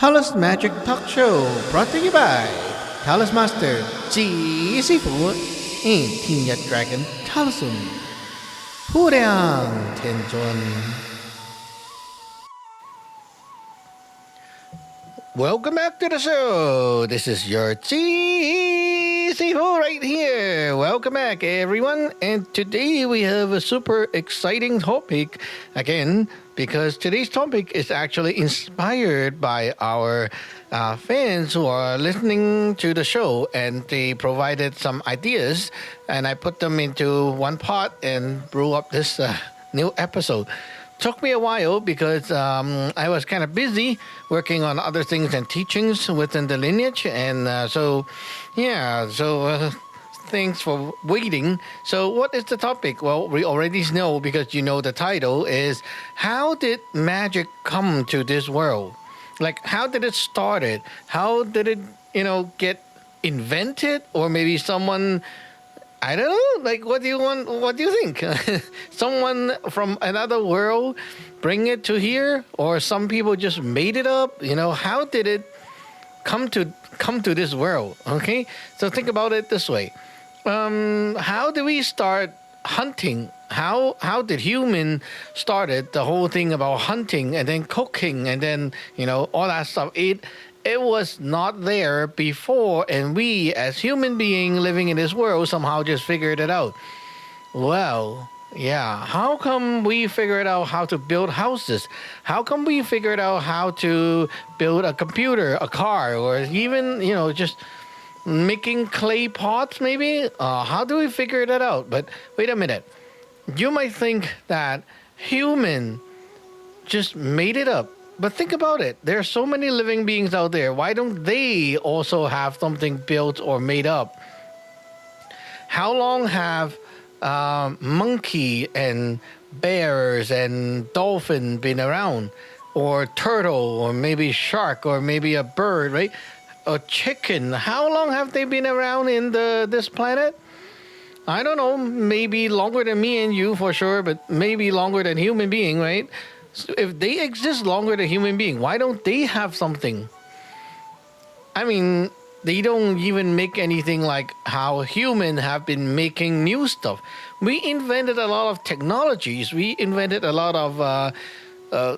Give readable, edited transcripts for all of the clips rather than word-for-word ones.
Taoist Magic Talk Show brought to you by Taoist Master จี师傅 and 天日 Dragon Taoism ผู้亮天尊 Welcome back to the show. This is your Sifu right here. Welcome back, everyone. And today we have a super exciting topic again, because today's topic is actually inspired by our fans who are listening to the show, and they provided some ideas, and I put them into one pot and brew up this new episode. Took me a while because I was kind of busy working on other things and teachings within the lineage, and so thanks for waiting. So what is the topic? Well, we already know, because you know the title is, how did magic come to this world? Like, how did it started? How did it, get invented? Or maybe someone, I don't know, like, what do you think? Someone from another world bring it to here? Or some people just made it up? How did it come to this world? Okay, so think about it this way. How did we start hunting? How did human started the whole thing about hunting and then cooking and then all that stuff? It was not there before, and we as human beings living in this world somehow just figured it out. Well, yeah, how come we figured out how to build houses? How come we figured out how to build a computer, a car, or even just making clay pots maybe? How do we figure that out? But wait a minute. You might think that human just made it up. But think about it. There are so many living beings out there. Why don't they also have something built or made up? How long have monkey and bears and dolphin been around? Or turtle, or maybe shark, or maybe a bird, right? A chicken. How long have they been around in this planet? I don't know. Maybe longer than me and you for sure, but maybe longer than human being, right? So if they exist longer than human being, why don't they have something? I mean, they don't even make anything like how humans have been making new stuff. We invented a lot of technologies. We invented a lot of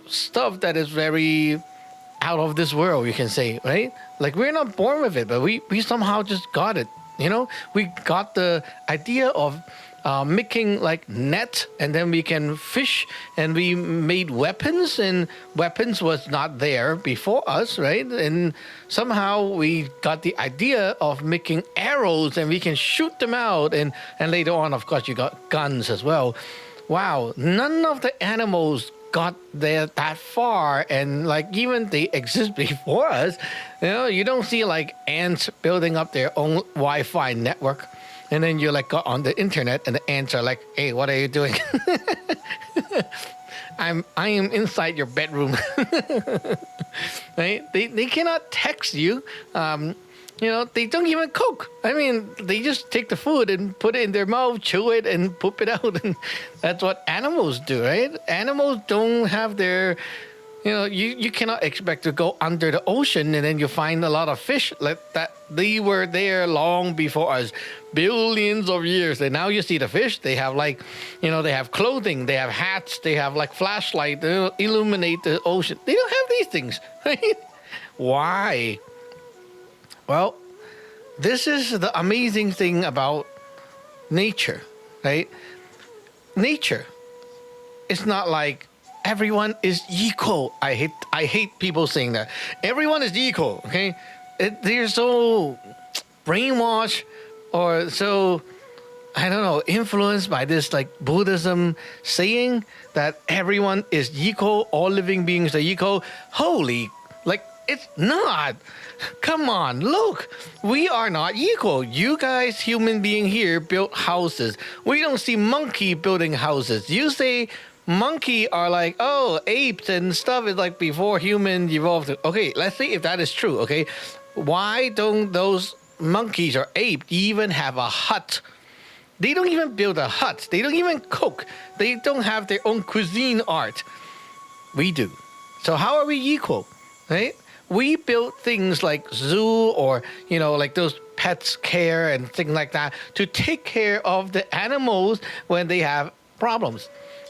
stuff that is very out of this world, you can say, right? Like, we're not born with it, but we somehow just got it. We got the idea of making like net, and then we can fish, and we made weapons, and weapons was not there before us, right? And somehow we got the idea of making arrows, and we can shoot them out, and later on, of course, you got guns as well. Wow, none of the animals got there that far, and like, even they exist before us. You don't see like ants building up their own Wi-Fi network, and then you like got on the internet and the ants are like, hey, what are you doing? I am inside your bedroom. Right? They cannot text you. They don't even cook. I mean, they just take the food and put it in their mouth, chew it, and poop it out. And that's what animals do, right? Animals don't have their, you cannot expect to go under the ocean and then you find a lot of fish like that. They were there long before us, billions of years. And now you see the fish, they have like, they have clothing, they have hats, they have like flashlight to illuminate the ocean. They don't have these things, right? Why? Well, this is the amazing thing about nature, right? Nature is not like everyone is equal. I hate people saying that. Everyone is equal, okay? They're so brainwashed, or so, I don't know, influenced by this like Buddhism saying that everyone is equal, all living beings are equal. Holy, like, it's not. Come on, look, we are not equal. You guys, human being here, built houses. We don't see monkey building houses. You say monkey are like, oh, apes and stuff is like before human evolved. Okay, let's see if that is true, okay? Why don't those monkeys or apes even have a hut? They don't even build a hut. They don't even cook. They don't have their own cuisine art. We do. So how are we equal, right? we build things like zoo or, like those pets care and things like that to take care of the animals when they have problems.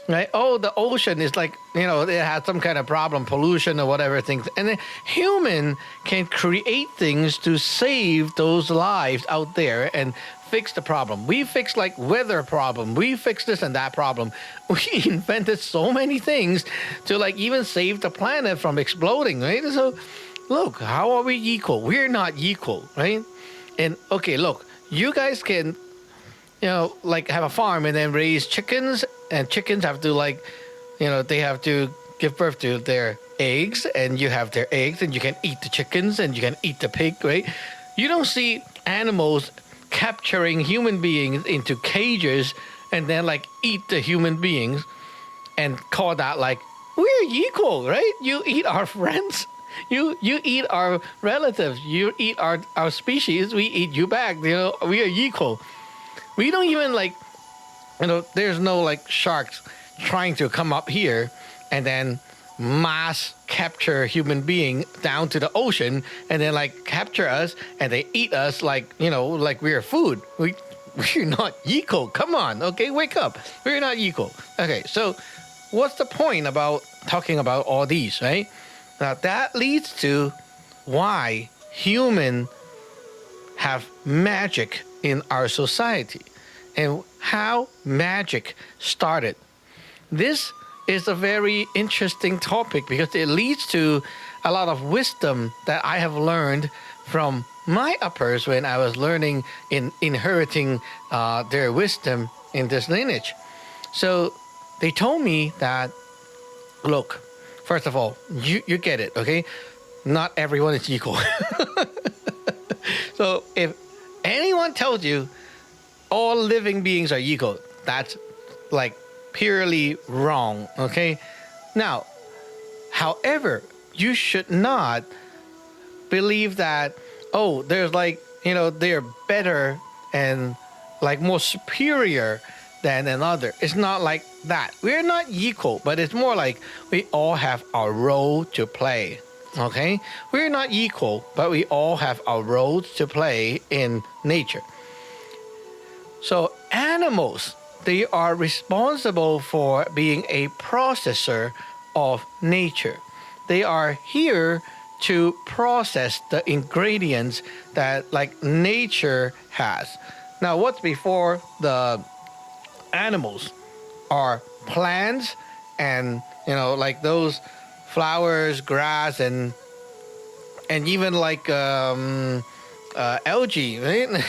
Right? Oh, the ocean is like, it has some kind of problem, pollution or whatever things. And then human can create things to save those lives out there and fix the problem. We fix like weather problem. We fix this and that problem. We invented so many things to like even save the planet from exploding, right? So look, how are we equal? We're not equal, right? And okay, look, you guys can like have a farm and then raise chickens, and chickens have to like, they have to give birth to their eggs, and you have their eggs, and you can eat the chickens, and you can eat the pig, right? You don't see animals capturing human beings into cages and then like eat the human beings and call that like, we're equal, right? You eat our friends. You eat our relatives. You eat our species. We eat you back. We are equal. We don't even like, there's no like sharks trying to come up here and then mass capture human being down to the ocean and then like capture us and they eat us like, like we're food. We're not equal. Come on. Okay, wake up. We're not equal. Okay, so what's the point about talking about all these, right? Now that leads to why human have magic in our society and how magic started. This is a very interesting topic because it leads to a lot of wisdom that I have learned from my uppers when I was learning in inheriting their wisdom in this lineage. So they told me that, look, first of all, you get it, okay? Not everyone is equal. So if anyone tells you all living beings are equal, that's like purely wrong, okay? Now, however, you should not believe that, oh, there's like, they're better and like more superior than another. It's not like that. We're not equal, but it's more like we all have our role to play. Okay? We're not equal, but we all have our roles to play in nature. So animals, they are responsible for being a processor of nature. They are here to process the ingredients that like nature has. Now, what's before the animals are plants and like those flowers, grass, and even like algae, right?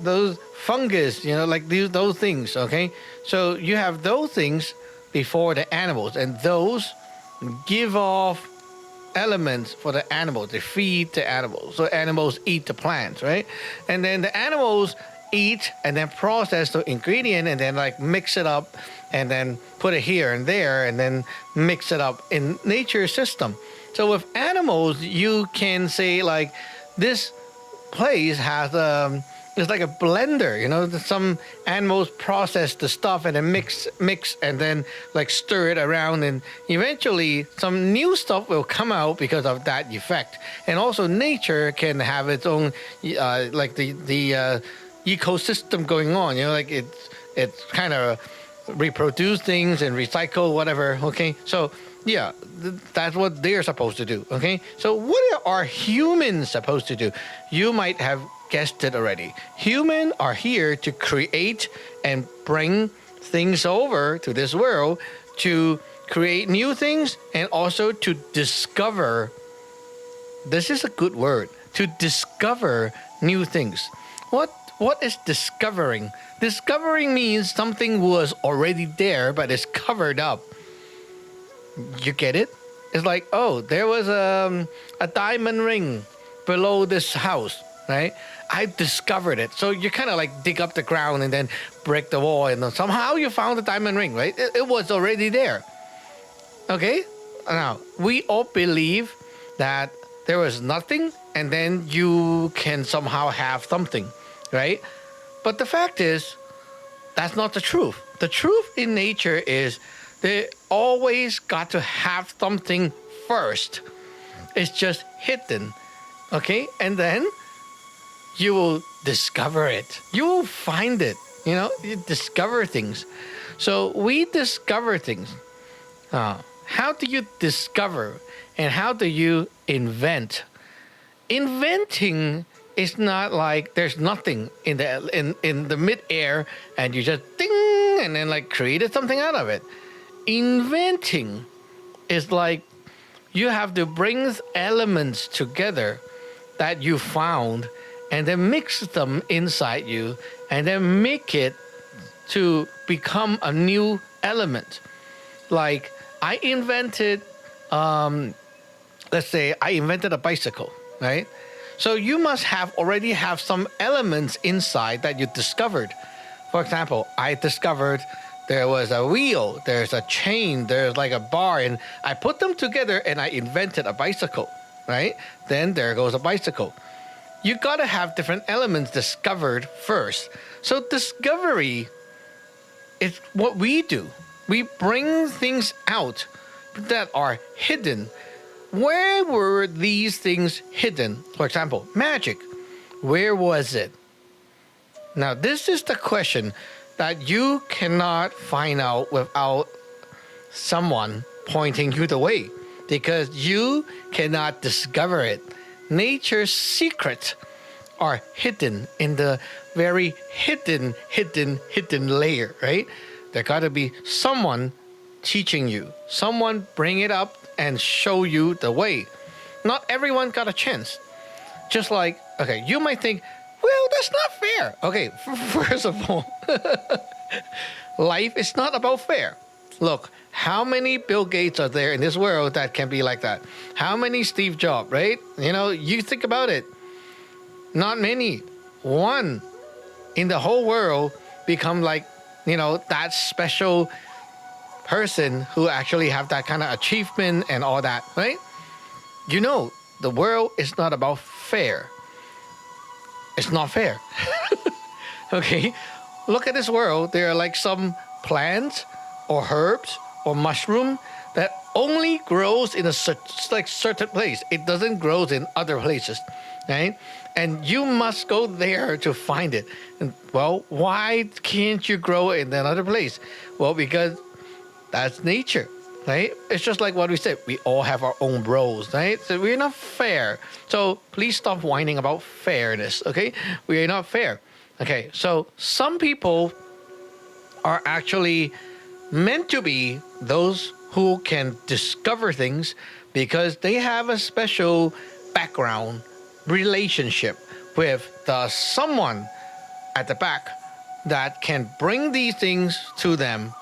Those fungus, like those things. Okay, so you have those things before the animals, and those give off elements for the animals. They feed the animals, so animals eat the plants, right? And then the animals eat and then process the ingredient and then like mix it up and then put it here and there and then mix it up in nature's system. So with animals, you can say like this place has it's like a blender. Some animals process the stuff and then mix and then like stir it around, and eventually some new stuff will come out because of that effect. And also nature can have its own like the ecosystem going on. Like it's kind of reproduce things and recycle whatever. Okay, so yeah, that's what they're supposed to do. Okay, so what are humans supposed to do? You might have guessed it already. Humans are here to create and bring things over to this world to create new things and also to discover. This is a good word, to discover new things. What is discovering? Discovering means something was already there but it's covered up. You get it? It's like, oh, there was a diamond ring below this house, right? I discovered it. So you kind of like dig up the ground and then break the wall, and then somehow you found the diamond ring, right? It was already there. Okay? Now, we all believe that there was nothing and then you can somehow have something, right? But the fact is, that's not the truth. The truth in nature is they always got to have something first. It's just hidden. Okay? And then you will discover it. You will find it. You discover things. So we discover things. How do you discover and how do you invent? Inventing is not like there's nothing in the midair and you just ding and then like created something out of it. Inventing is like you have to bring elements together that you found and then mix them inside you and then make it to become a new element. Like I invented, let's say I invented a bicycle, right? So you must already have some elements inside that you discovered. For example, I discovered there was a wheel, there's a chain, there's like a bar, and I put them together and I invented a bicycle, right? Then there goes a bicycle. You gotta have different elements discovered first. So discovery is what we do. We bring things out that are hidden. Where were these things hidden? For example, magic. Where was it? Now, this is the question that you cannot find out without someone pointing you the way, because you cannot discover it. Nature's secrets are hidden in the very hidden layer, right? There got to be someone teaching you, someone bring it up and show you the way. Not everyone got a chance. Just like, okay, you might think, well, that's not fair. Okay, first of all, life is not about fair. Look, how many Bill Gates are there in this world that can be like that? How many Steve Jobs, right? You think about it. Not many. One in the whole world become like, that special person who actually have that kind of achievement and all that, right? The world is not about fair. It's not fair. Okay? Look at this world. There are like some plants or herbs or mushroom that only grows in a certain place. It doesn't grow in other places, right? And you must go there to find it. And, well, why can't you grow in another place? Well, because that's nature, right? It's just like what we said. We all have our own roles, right? So we're not fair. So please stop whining about fairness, okay? We are not fair. Okay, so some people are actually meant to be those who can discover things because they have a special background relationship with someone at the back that can bring these things to them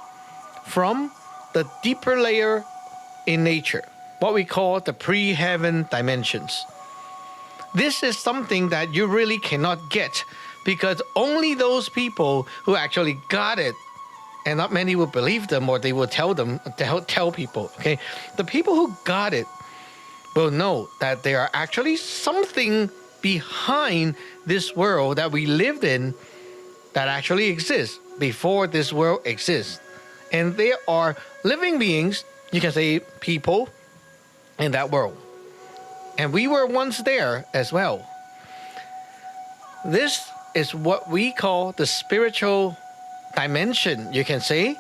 from the deeper layer in nature, what we call the pre-heaven dimensions. This is something that you really cannot get because only those people who actually got it, and not many will believe them or they will tell people, okay? The people who got it will know that there are actually something behind this world that we lived in that actually exists before this world exists. And there are living beings, you can say people, in that world. And we were once there as well. This is what we call the spiritual dimension, you can say.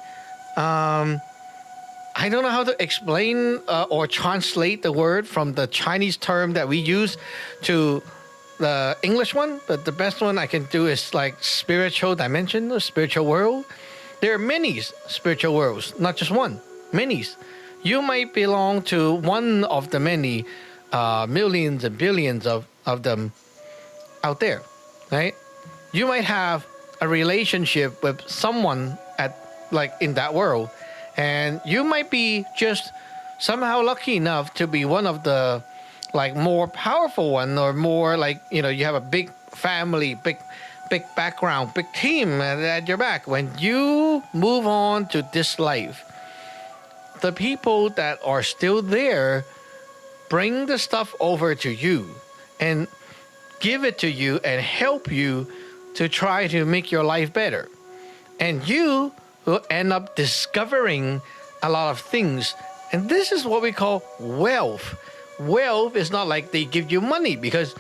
I don't know how to explain or translate the word from the Chinese term that we use to the English one, but the best one I can do is like spiritual dimension or spiritual world. There are many spiritual worlds, not just one, many. You might belong to one of the many millions and billions of them out there, right? You might have a relationship with someone in that world, and you might be just somehow lucky enough to be one of the more powerful one, or more you have a big family, big background, big team at your back. When you move on to this life, the people that are still there bring the stuff over to you and give it to you and help you to try to make your life better. And you will end up discovering a lot of things. And this is what we call wealth. wealth is not like they give you money, because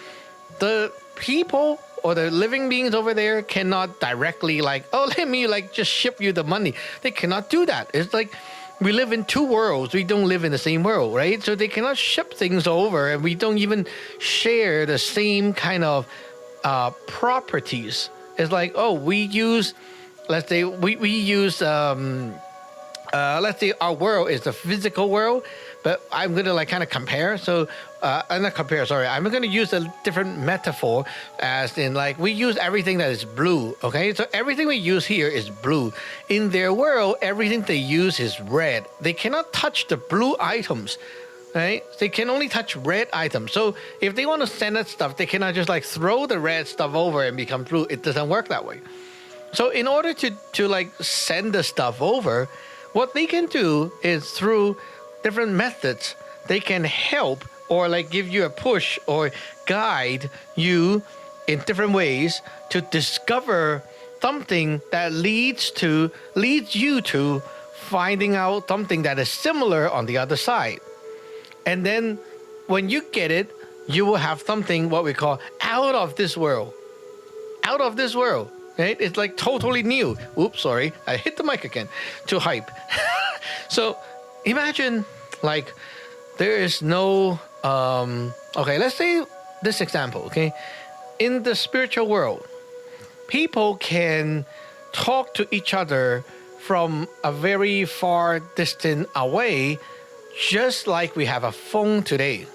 the people or the living beings over there cannot directly like, oh, let me like just ship you the money. They cannot do that. It's like we live in two worlds. We don't live in the same world, right? So they cannot ship things over, and we don't even share the same kind of properties. It's like, oh, we use, let's say we use let's say our world is the physical world, but I'm going to like kind of compare. So not compare, sorry. I'm going to use a different metaphor, as in like we use everything that is blue, okay? So everything we use here is blue. In their world, everything they use is red. They cannot touch the blue items, right? They can only touch red items. So if they want to send us stuff, they cannot just like throw the red stuff over and become blue. It doesn't work that way. So in order to like send the stuff over, what they can do is through different methods, they can help or like give you a push or guide you in different ways to discover something that leads you to finding out something that is similar on the other side. And then when you get it, you will have something what we call out of this world. Out of this world. Right? It's like totally new. Oops, sorry. I hit the mic again. Too hype. So imagine like there is no okay, let's say this example, okay? In the spiritual world, people can talk to each other from a very far distance away, just like we have a phone today.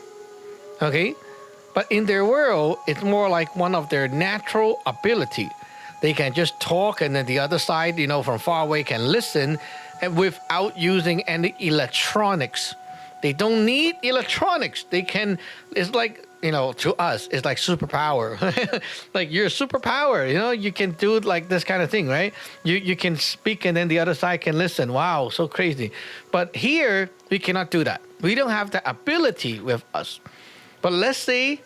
Okay? But in their world, it's more like one of their natural ability. They can just talk, and then the other side, you know, from far away can listen, and without using any electronics. They don't need electronics. They can, it's like, you know, to us, it's like superpower. Like you're a superpower, you know, you can do like this kind of thing, right? You can speak and then the other side can listen. Wow, so crazy. But here, we cannot do that. We don't have the ability with us. But let's say,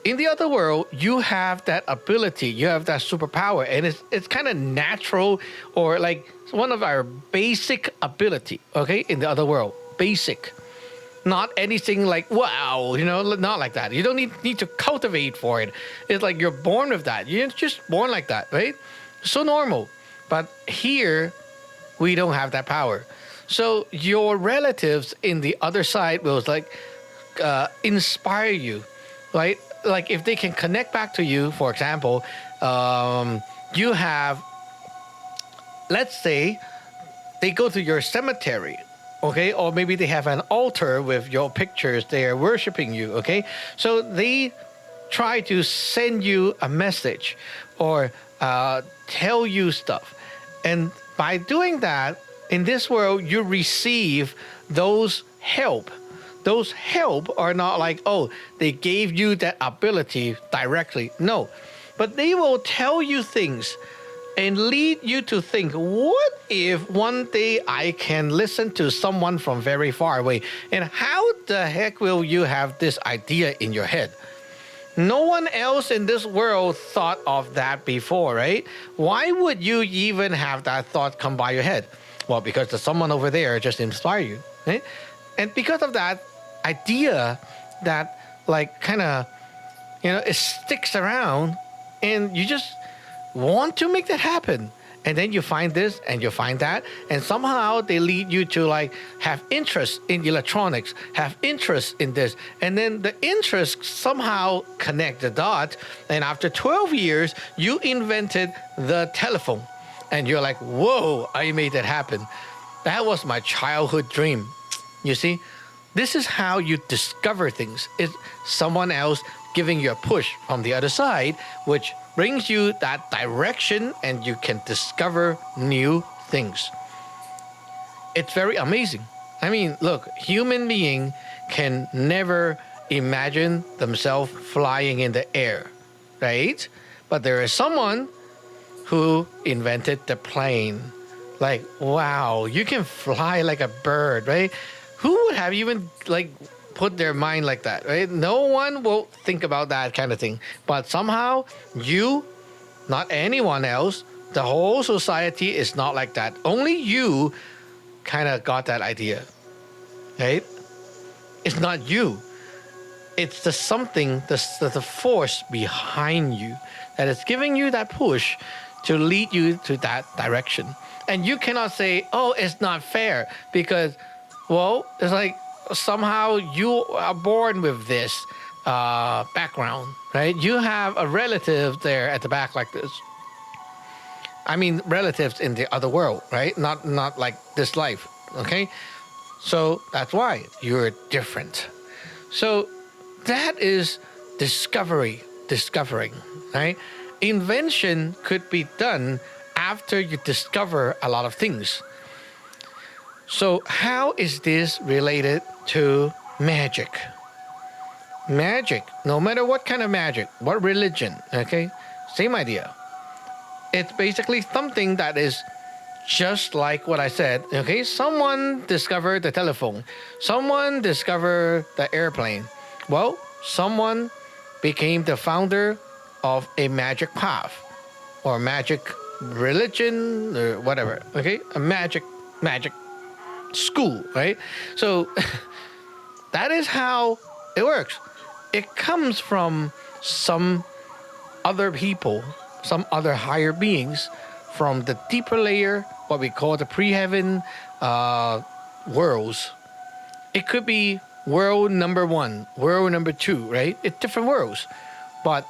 in the other world, you have that ability, you have that superpower, and it's kind of natural, or like one of our basic ability, okay, in the other world, basic. Not anything like, wow, you know, not like that. You don't need to cultivate for it. It's like you're born with that. You're just born like that, right? So normal. But here, we don't have that power. So your relatives in the other side will like inspire you, right? Like if they can connect back to you, for example, you have, let's say, they go to your cemetery, okay? Or maybe they have an altar with your pictures. They are worshiping you, okay? So they try to send you a message or tell you stuff. And by doing that, in this world, you receive those help. Those help are not like, oh, they gave you that ability directly. No, but they will tell you things and lead you to think, what if one day I can listen to someone from very far away? And how the heck will you have this idea in your head? No one else in this world thought of that before, right? Why would you even have that thought come by your head? Well, because there's someone over there just inspire you, right? And because of that idea, that like kind of, you know, it sticks around, and you just want to make that happen. And then you find this and you find that, and somehow they lead you to like have interest in electronics, have interest in this, and then the interest somehow connect the dots, and after 12 years you invented the telephone, and you're like, whoa, I made that happen. That was my childhood dream. You see, this is how you discover things. It's someone else giving you a push from the other side, which brings you that direction, and you can discover new things. It's very amazing. I mean, look, human being can never imagine themselves flying in the air, right? But there is someone who invented the plane. Like, wow, you can fly like a bird, right? Who would have even like put their mind like that, right? No one will think about that kind of thing. But somehow you, not anyone else, the whole society is not like that. Only you kind of got that idea, right? It's not you. It's the something, the force behind you that is giving you that push to lead you to that direction. And you cannot say, oh, it's not fair because, well, it's like somehow you are born with this background, right? You have a relative there at the back like this. I mean, relatives in the other world, right? Not like this life, okay? So that's why you're different. So that is discovering, right? Invention could be done after you discover a lot of things. So how is this related to magic? Magic, no matter what kind of magic, what religion, okay? Same idea. It's basically something that is just like what I said, okay? Someone discovered the telephone. Someone discovered the airplane. Well, someone became the founder of a magic path or magic religion or whatever, okay? A magic school, right? So that is how it works. It comes from some other people, some other higher beings from the deeper layer, what we call the pre-heaven worlds. It could be world number 1, world number 2, right? It's different worlds. But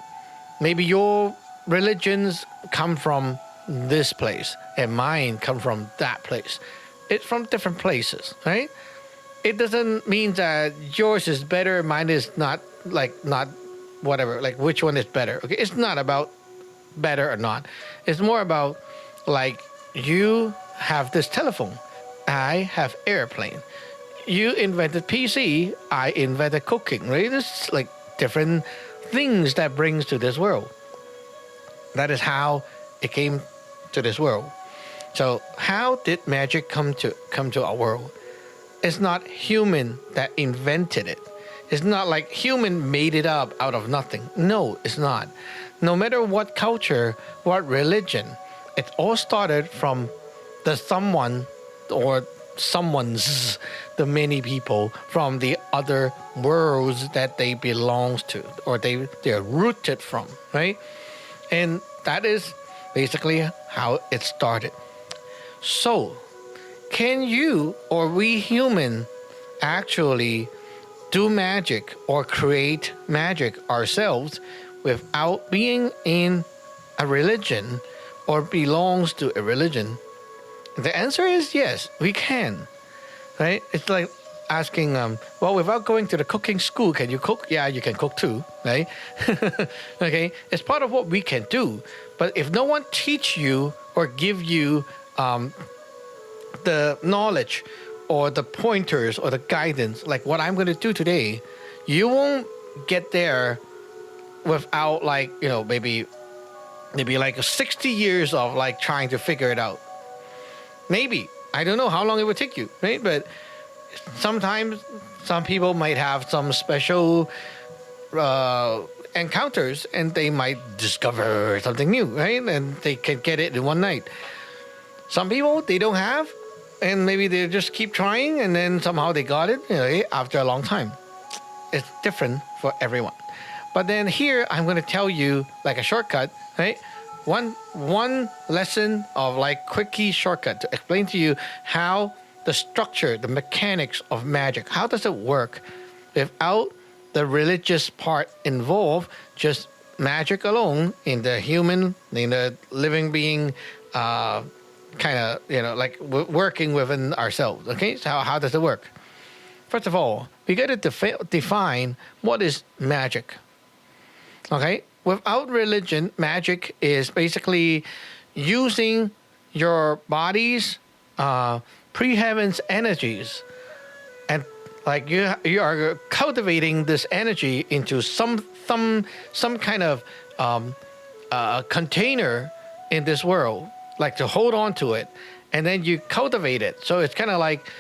maybe your religions come from this place and mine come from that place. It's from different places, right? It doesn't mean that yours is better, mine is not, like, not whatever, like which one is better. Okay, it's not about better or not. It's more about, like, you have this telephone, I have airplane. You invented PC, I invented cooking, right? It's like different things that brings to this world. That is how it came to this world. So how did magic come to our world? It's not human that invented it. It's not like human made it up out of nothing. No, it's not. No matter what culture, what religion, it all started from the someone or someone's, the many people from the other worlds that they belongs to or they're rooted from, right? And that is basically how it started. So, can you or we human actually do magic or create magic ourselves without being in a religion or belongs to a religion? The answer is yes, we can, right? It's like asking, well, without going to the cooking school, can you cook? Yeah, you can cook too, right? Okay, it's part of what we can do. But if no one teach you or give you the knowledge or the pointers or the guidance, like what I'm going to do today, you won't get there without, like, you know, maybe like 60 years of like trying to figure it out. Maybe. I don't know how long it would take you, right? But sometimes some people might have some special encounters and they might discover something new, right? And they can get it in one night. Some people, they don't have, and maybe they just keep trying and then somehow they got it, you know, after a long time. It's different for everyone. But then here, I'm going to tell you like a shortcut, right? One lesson of like quickie shortcut to explain to you how the structure, the mechanics of magic, how does it work without the religious part involved, just magic alone in the human, in the living being, kind of, you know, like working within ourselves. Okay, so how does it work? First of all, we got to define what is magic. Okay, without religion, magic is basically using your body's pre-heaven's energies, and like you are cultivating this energy into some kind of container in this world, like to hold on to it, and then you cultivate it. So it's kind of like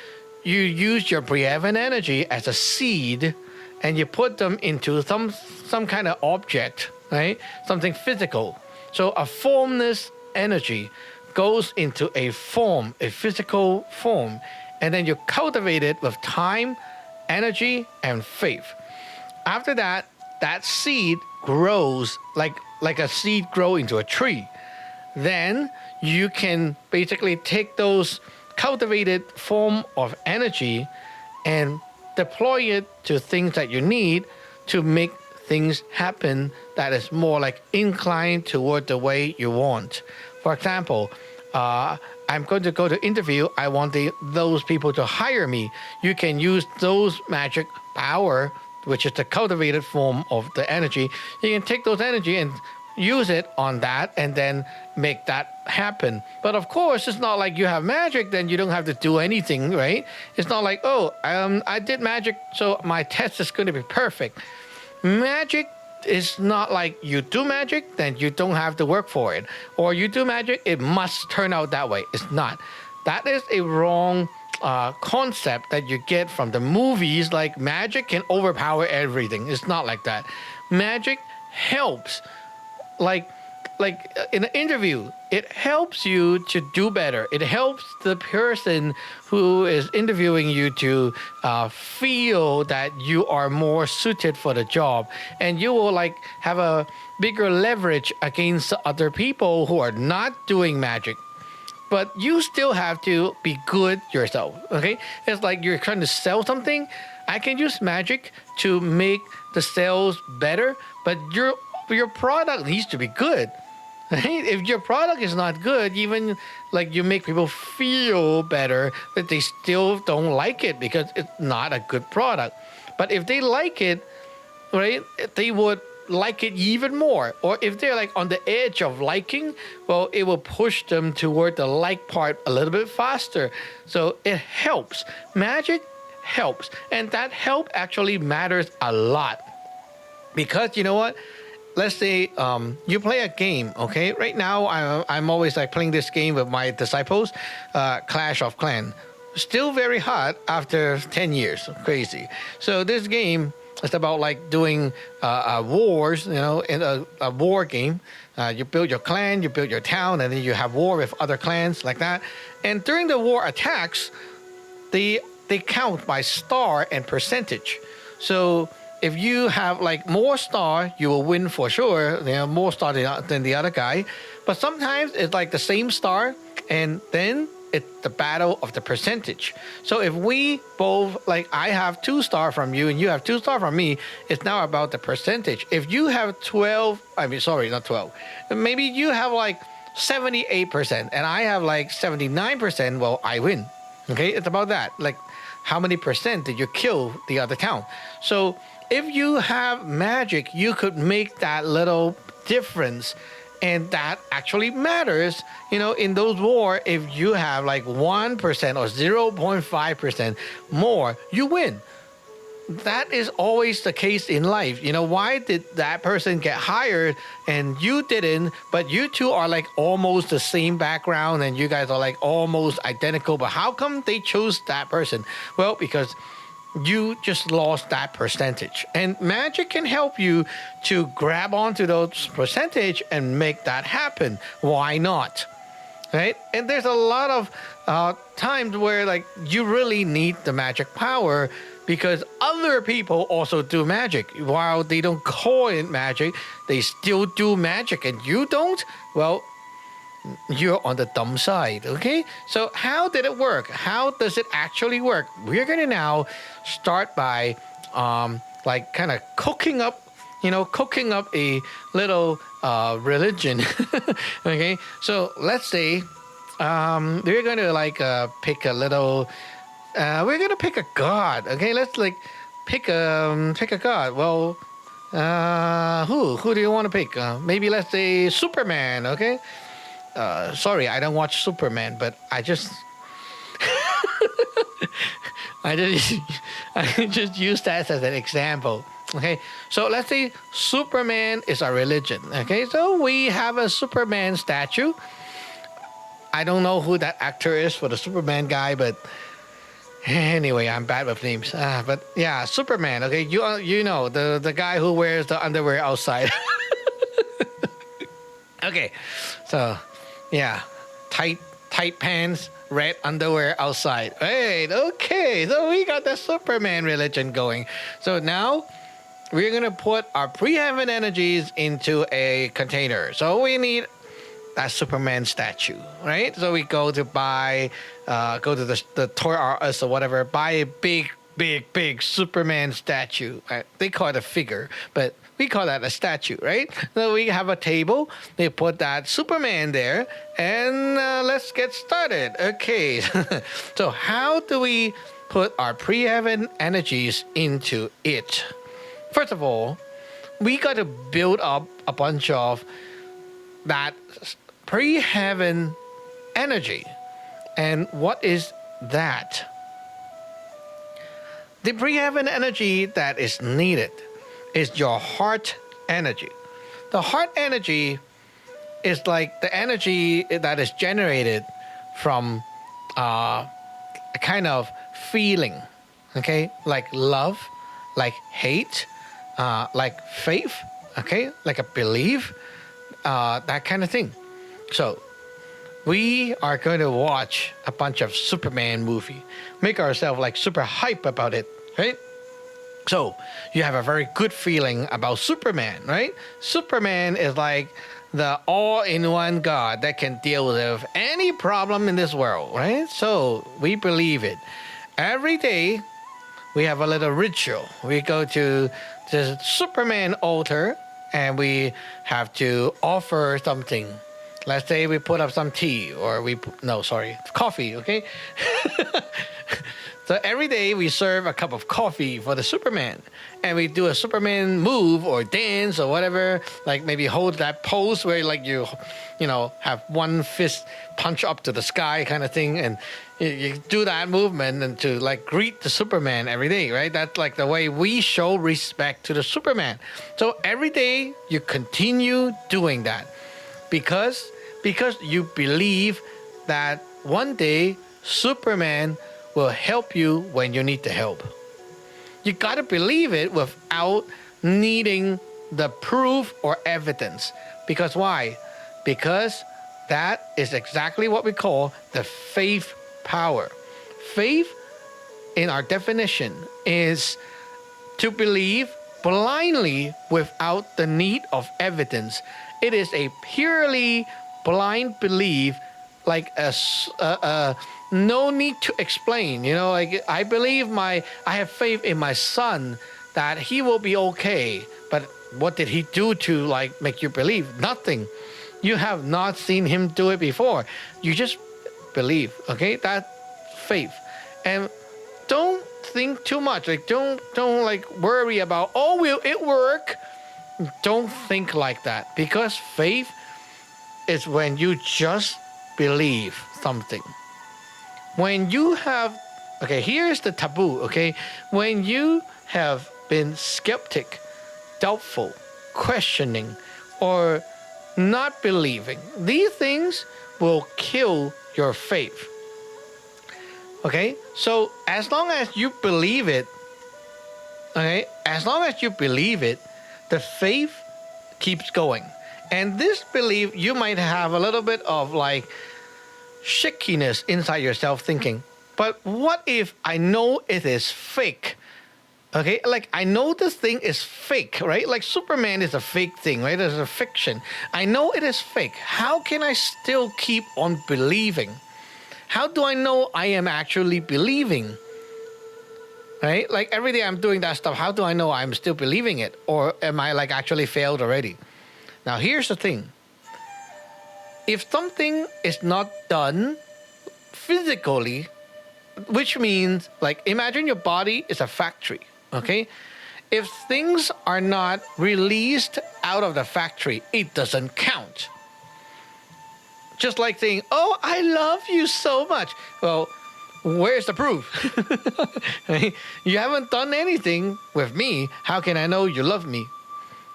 you use your pre-heaven energy as a seed, and you put them into some kind of object, right? Something physical. So a formless energy goes into a form, a physical form, and then you cultivate it with time energy, and faith. After that, that seed grows like a seed grow into a tree. Then you can basically take those cultivated form of energy and deploy it to things that you need to make things happen that is more like inclined toward the way you want. For example, I'm going to go to interview. I want those people to hire me. You can use those magic power, which is the cultivated form of the energy. You can take those energy and use it on that and then make that happen. But of course, it's not like you have magic, then you don't have to do anything, right? It's not like, oh, I did magic, so my test is going to be perfect. Magic is not like you do magic, then you don't have to work for it. Or you do magic, it must turn out that way. It's not. That is a wrong concept that you get from the movies, like magic can overpower everything. It's not like that. Magic helps. Like in an interview, it helps you to do better. It helps the person who is interviewing you to feel that you are more suited for the job, and you will like have a bigger leverage against other people who are not doing magic. But you still have to be good yourself. Okay, it's like you're trying to sell something. I can use magic to make the sales better, but your product needs to be good. Right? If your product is not good, even like you make people feel better, but they still don't like it because it's not a good product. But if they like it, right, they would like it even more. Or if they're like on the edge of liking, well, it will push them toward the like part a little bit faster. So it helps. Magic helps. And that help actually matters a lot. Because you know what? Let's say you play a game, okay? Right now, I'm always like playing this game with my disciples, Clash of Clans. Still very hot after 10 years, crazy. So this game is about like doing wars, you know, in a war game. You build your clan, you build your town, and then you have war with other clans like that. And during the war attacks, they count by star and percentage. So if you have like more star, you will win for sure. You know, more star than the other guy. But sometimes it's like the same star, and then it's the battle of the percentage. So if we both, like I have 2 star from you and you have 2 star from me, it's now about the percentage. If you have 12, I mean, sorry, not 12. Maybe you have like 78% and I have like 79%, well, I win. Okay, it's about that. Like how many percent did you kill the other town? So if you have magic, you could make that little difference, and that actually matters. You know, in those wars, if you have like 1% or 0.5% more, you win. That is always the case in life. You know, why did that person get hired and you didn't, but you two are like almost the same background and you guys are like almost identical, but how come they chose that person? Well, because you just lost that percentage. And magic can help you to grab onto those percentage and make that happen. Why not? Right? And there's a lot of times where like you really need the magic power because other people also do magic. While they don't call it magic, they still do magic and you don't? Well, you're on the dumb side, okay? So how did it work? How does it actually work? We're going to now start by like kind of cooking up a little religion, okay? So let's say we're going to like pick a little, we're going to pick a god, okay? Let's like pick a god. Well, who do you want to pick? Maybe let's say Superman, okay? Sorry, I don't watch Superman, but I just I just use that as an example. Okay, so let's say Superman is our religion. Okay, so we have a Superman statue. I don't know who that actor is for the Superman guy, but anyway, I'm bad with names. But yeah, Superman. Okay, you know the guy who wears the underwear outside. Okay, so. Yeah, tight pants, red underwear outside. Right, okay, so we got the Superman religion going. So now we're going to put our pre-heaven energies into a container. So we need a Superman statue, right? So we go to buy, go to the Toy R Us or whatever, buy a big Superman statue. They call it a figure, but we call that a statue, right? So we have a table. They put that Superman there, and let's get started. Okay. So how do we put our pre-heaven energies into it? First of all, we got to build up a bunch of that pre-heaven energy. And what is that? The pre-heaven energy that is needed is your heart energy. The heart energy is like the energy that is generated from a kind of feeling, okay? Like love, like hate, like faith, okay? Like a belief, that kind of thing. So we are going to watch a bunch of Superman movie, make ourselves like super hype about it, right? So you have a very good feeling about Superman, right? Superman is like the all-in-one God that can deal with any problem in this world, right? So we believe it. Every day we have a little ritual. We go to the Superman altar and we have to offer something. Let's say we put up some tea or coffee, okay? So every day we serve a cup of coffee for the Superman, and we do a Superman move or dance or whatever, like maybe hold that pose where like you have one fist punch up to the sky kind of thing, and you do that movement and to like greet the Superman every day, right? That's like the way we show respect to the Superman. So every day you continue doing that because you believe that one day Superman will help you when you need the help. You got to believe it without needing the proof or evidence. Because why? Because that is exactly what we call the faith power. Faith, in our definition, is to believe blindly without the need of evidence. It is a purely blind belief, like no need to explain. Like I have faith in my son that he will be okay. But what did he do to like make you believe? Nothing. You have not seen him do it before. You just believe. Okay, that faith. And don't think too much. Like don't like worry about, oh, will it work? Don't think like that, because faith is when you just believe something. When you have, okay, here's the taboo, okay? When you have been skeptic, doubtful, questioning, or not believing, these things will kill your faith. Okay? So as long as you believe it, okay, the faith keeps going. And this belief, you might have a little bit of like shakiness inside yourself thinking, but what if I know it is fake? Okay, like I know this thing is fake, right? Like Superman is a fake thing, right? It's a fiction. I know it is fake. How can I still keep on believing? How do I know I am actually believing? Right? Like every day I'm doing that stuff. How do I know I'm still believing it? Or am I like actually failed already? Now here's the thing. If something is not done physically, which means like imagine your body is a factory, okay? If things are not released out of the factory, it doesn't count. Just like saying, oh, I love you so much. Well, where's the proof? You haven't done anything with me. How can I know you love me?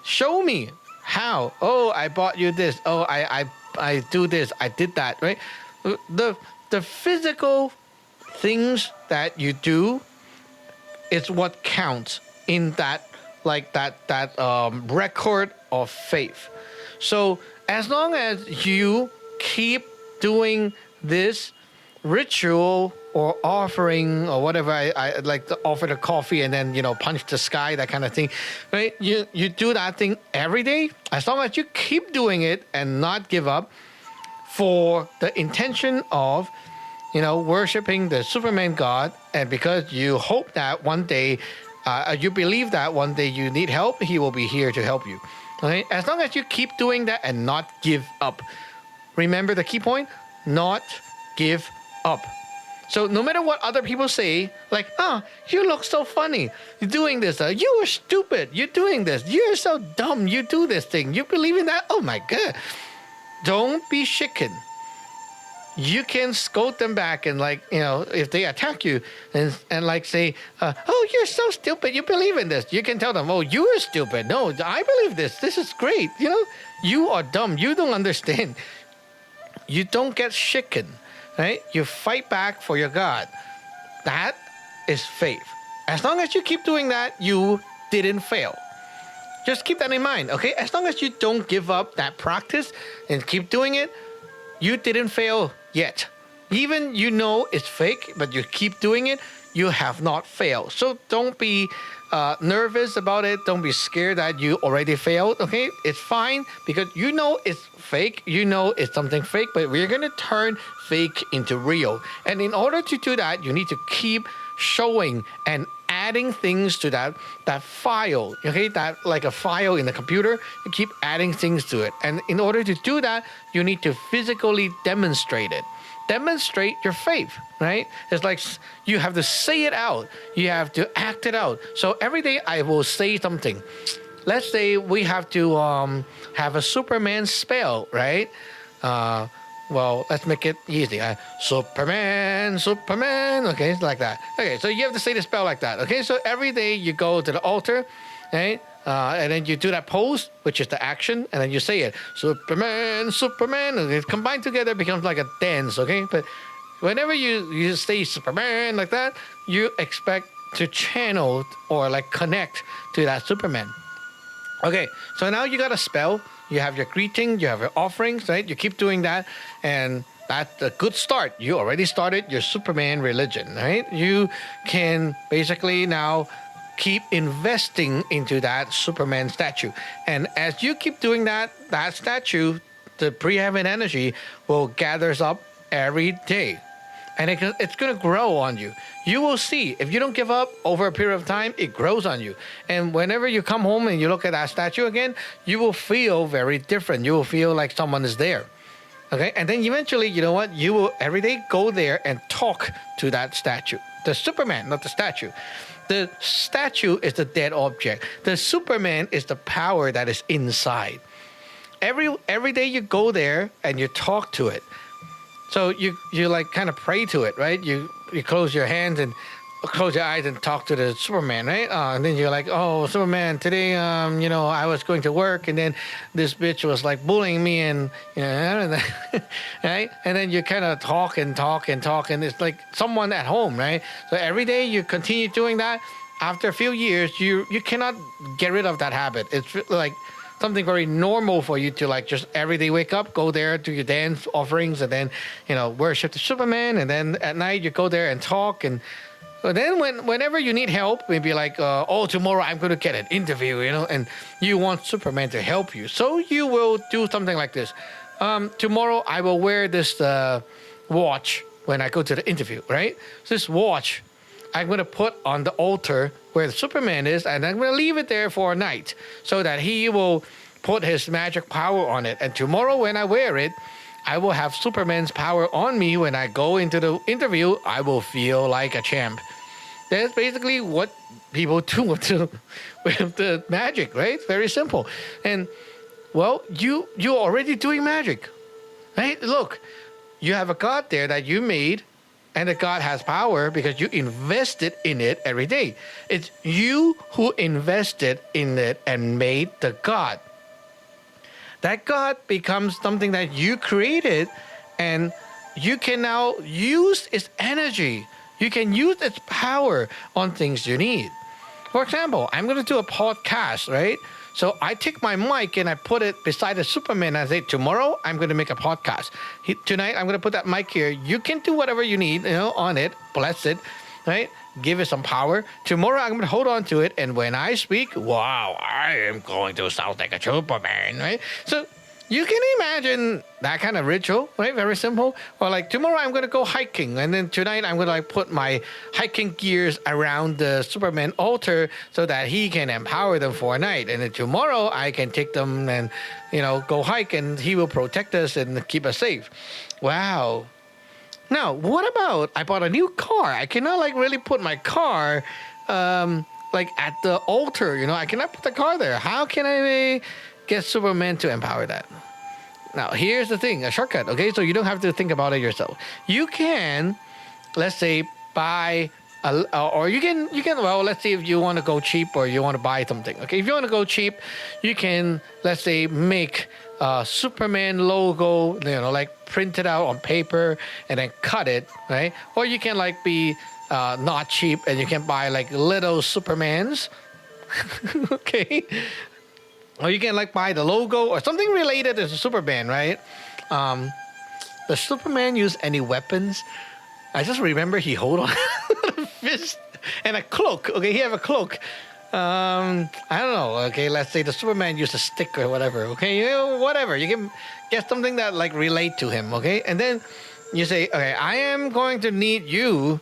Show me. How? Oh, I bought you this. Oh, I do this. I did that, right? The physical things that you do is what counts in that record of faith. So as long as you keep doing this ritual or offering or whatever. I like to offer the coffee and then punch the sky, that kind of thing, right? You do that thing every day, as long as you keep doing it and not give up, for the intention of worshiping the Superman God, and because you hope that one day, you believe that one day you need help, he will be here to help you. Okay, as long as you keep doing that and not give up. Remember the key point: not give up. So no matter what other people say, like, oh, you look so funny, you're doing this, you are stupid, you're doing this, you're so dumb, you do this thing, you believe in that, oh my God. Don't be shaken. You can scold them back, and if they attack you and like say, oh, you're so stupid, you believe in this, you can tell them, oh, you're stupid, no, I believe this is great, you are dumb, you don't understand. You don't get shaken, right? You fight back for your God. That is faith. As long as you keep doing that, you didn't fail. Just keep that in mind, okay? As long as you don't give up that practice and keep doing it, you didn't fail yet. Even it's fake, but you keep doing it, you have not failed. So don't be nervous about it. Don't be scared that you already failed, okay? It's fine, because it's fake. It's something fake, but we're going to turn fake into real. And in order to do that, you need to keep showing and adding things to that file, okay? That like a file in the computer, you keep adding things to it. And in order to do that, you need to physically demonstrate it. Demonstrate your faith, right? It's like you have to say it out. You have to act it out. So every day I will say something. Let's say we have to have a Superman spell, right? Well, let's make it easy. Superman, Superman. Okay, it's like that. Okay, so you have to say the spell like that. Okay, so every day you go to the altar, right? And then you do that pose, which is the action, and then you say it. Superman, Superman. And it combined together becomes like a dance, okay? But whenever you say Superman like that, you expect to channel or like connect to that Superman. Okay, so now you got a spell. You have your greeting, you have your offerings, right? You keep doing that, and that's a good start. You already started your Superman religion, right? You can basically now keep investing into that Superman statue. And as you keep doing that statue, the pre-heaven energy will gathers up every day. And it's going to grow on you. You will see, if you don't give up over a period of time, it grows on you. And whenever you come home and you look at that statue again, you will feel very different. You will feel like someone is there. Okay? And then eventually, you know what? You will every day go there and talk to that statue. The Superman, not the statue. The statue is the dead object. The Superman is the power that is inside. Every day you go there and you talk to it. So you like kind of pray to it, right? You close your hands and close your eyes and talk to the Superman, right? And then you're like, oh, Superman, today, I was going to work, and then this bitch was like bullying me, and right? And then you kind of talk, and it's like someone at home, right? So every day you continue doing that. After a few years, you cannot get rid of that habit. It's like something very normal for you to like just every day wake up, go there, do your dance offerings, and then worship the Superman, and then at night you go there and talk. And then whenever you need help, maybe like tomorrow I'm going to get an interview, and you want Superman to help you, so you will do something like this. Tomorrow I will wear this watch when I go to the interview, right? So this watch I'm going to put on the altar where the Superman is, and I'm going to leave it there for a night so that he will put his magic power on it. And tomorrow when I wear it, I will have Superman's power on me. When I go into the interview, I will feel like a champ. That's basically what people do with the magic, right? Very simple. And, well, you're already doing magic, right? Look, you have a God there that you made, and the God has power because you invested in it every day. It's you who invested in it and made the God. That God becomes something that you created, and you can now use its energy. You can use its power on things you need. For example, I'm going to do a podcast, right? So I take my mic and I put it beside the Superman. And I say, tomorrow I'm going to make a podcast. Tonight I'm going to put that mic here. You can do whatever you need, on it. Bless it, right? Give it some power. Tomorrow I'm going to hold on to it. And when I speak, wow, I am going to sound like a Superman, right? So you can imagine that kind of ritual, right? Very simple. Or like tomorrow I'm going to go hiking. And then tonight I'm going to like put my hiking gears around the Superman altar so that he can empower them for a night. And then tomorrow I can take them and, go hike and he will protect us and keep us safe. Wow. Now, what about I bought a new car? I cannot like really put my car like at the altar, I cannot put the car there. How can I get Superman to empower that? Now, here's the thing, a shortcut, okay? So you don't have to think about it yourself. You can, let's say, buy, or you can, well, let's say if you want to go cheap or you want to buy something, okay? If you want to go cheap, you can, let's say, make a Superman logo, like print it out on paper and then cut it, right? Or you can like be not cheap and you can buy like little Supermans, okay? Or you can like buy the logo or something related to Superman, right? Does Superman use any weapons? I just remember he hold on a fist and a cloak. Okay, he have a cloak. I don't know. Okay, let's say the Superman used a stick or whatever. Okay, whatever. You can get something that like relate to him. Okay, and then you say, okay, I am going to need you,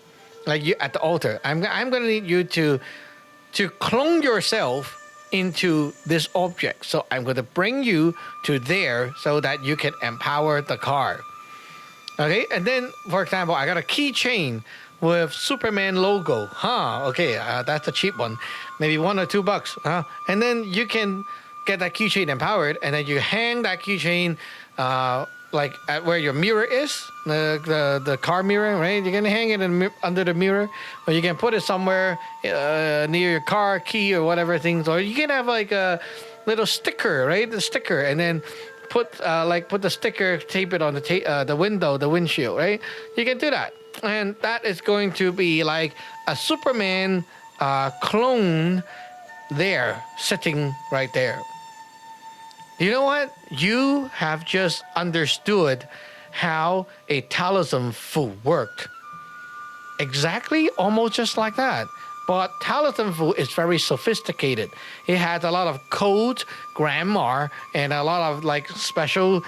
like you at the altar. I'm going to need you to clone yourself into this object. So I'm going to bring you to there so that you can empower the car. Okay, and then for example, I got a keychain with Superman logo. Okay, that's a cheap one, maybe $1 or $2. And then you can get that keychain empowered, and then you hang that keychain like at where your mirror is, the car mirror, right? You can hang it under the mirror, or you can put it somewhere near your car key or whatever things, or you can have like a little sticker, right? The sticker, and then put the sticker, tape it on the window, the windshield, right? You can do that, and that is going to be like a Superman clone there, sitting right there. You know what? You have just understood how a Taoism food worked. Exactly, almost just like that. But Taoism food is very sophisticated. It has a lot of codes, grammar, and a lot of like special,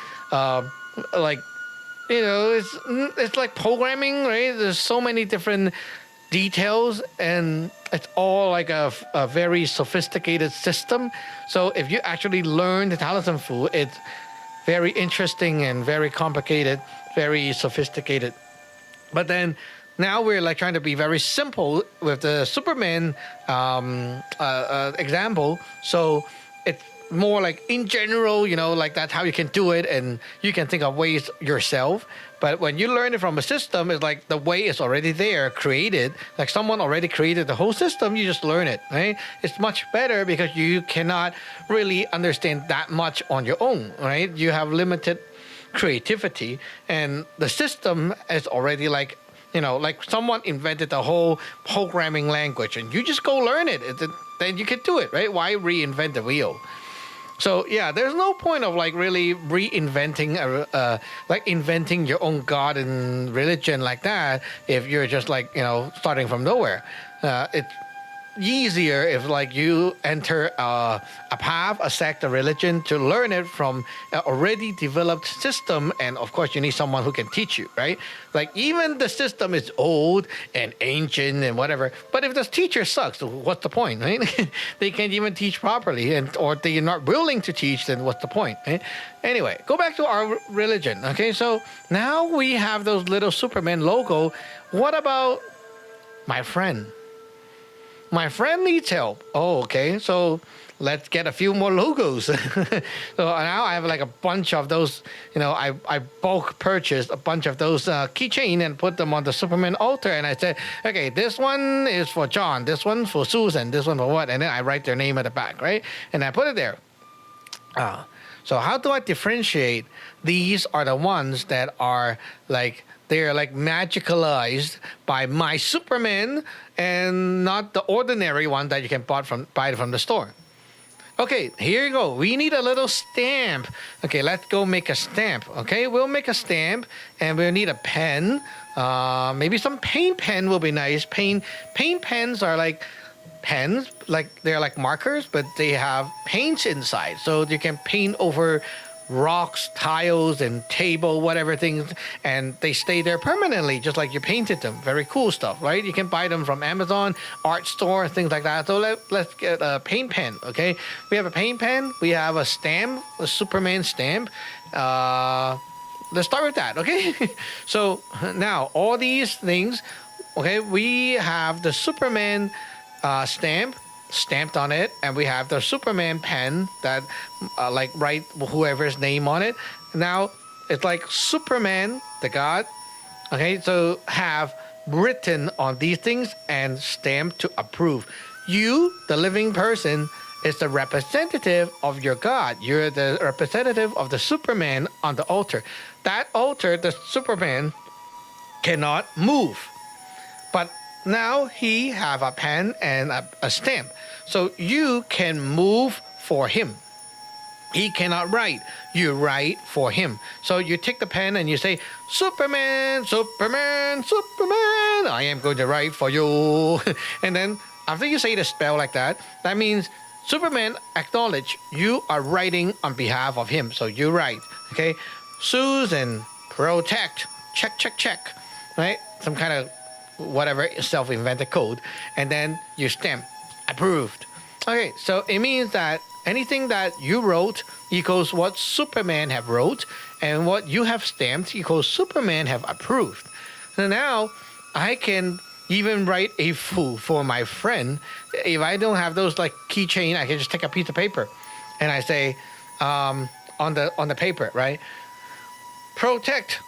it's like programming, right? There's so many different details, and it's all like a very sophisticated system. So if you actually learn the Taoism food, it's very interesting and very complicated, very sophisticated. But then now we're like trying to be very simple with the Superman example. So it's more like in general, like that's how you can do it, and you can think of ways yourself. But when you learn it from a system, it's like the way is already there, created. Like someone already created the whole system, you just learn it, right? It's much better because you cannot really understand that much on your own, right? You have limited creativity, and the system is already like, like someone invented the whole programming language, and you just go learn it. Then you can do it, right? Why reinvent the wheel? So yeah, there's no point of like really reinventing like inventing your own god and religion like that if you're just like starting from nowhere. It's easier if like you enter a path, a sect, a religion to learn it from an already developed system, and of course you need someone who can teach you, right? Like even the system is old and ancient and whatever, but if the teacher sucks, what's the point, right? They can't even teach properly, or they're not willing to teach, then what's the point, right? Anyway, go back to our religion. Okay, so now we have those little Superman logo. What about my friend? My friend needs help. Oh, okay. So let's get a few more logos. So now I have like a bunch of those, I bulk purchased a bunch of those keychain and put them on the Superman altar. And I said, okay, this one is for John, this one for Susan, this one for what? And then I write their name at the back, right? And I put it there. So how do I differentiate? These are the ones that are like They are like magicalized by my Superman and not the ordinary one that you can buy from the store. Okay, here you go. We need a little stamp. Okay, let's go make a stamp. Okay, we'll make a stamp and we'll need a pen. Maybe some paint pen will be nice. Paint pens are like pens, like they're like markers, but they have paints inside. So you can paint over rocks, tiles, and table, whatever things, and they stay there permanently, just like you painted them. Very cool stuff, right? You can buy them from Amazon, art store, things like that. So let's get a paint pen, okay? We have a paint pen. We have a stamp, a Superman stamp. Let's start with that, okay? So now all these things, okay, we have the Superman stamp stamped on it, and we have the Superman pen that like write whoever's name on it. Now it's like Superman, the god, okay, so have written on these things and stamped to approve. You, the living person, is the representative of your god. You're the representative of the Superman on the altar. That altar, the Superman, cannot move, but now he have a pen and a stamp. So you can move for him. He cannot write. You write for him. So you take the pen and you say, Superman, Superman, Superman, I am going to write for you. And then after you say the spell like that, that means Superman acknowledge you are writing on behalf of him. So you write, okay? Susan, protect, check, check, check, right? Some kind of whatever self-invented code, and then you stamp approved. Okay, so it means that anything that you wrote equals what Superman have wrote, and what you have stamped equals Superman have approved. So now I can even write a foo for my friend. If I don't have those like keychain, I can just take a piece of paper and I say on the paper, right? Protect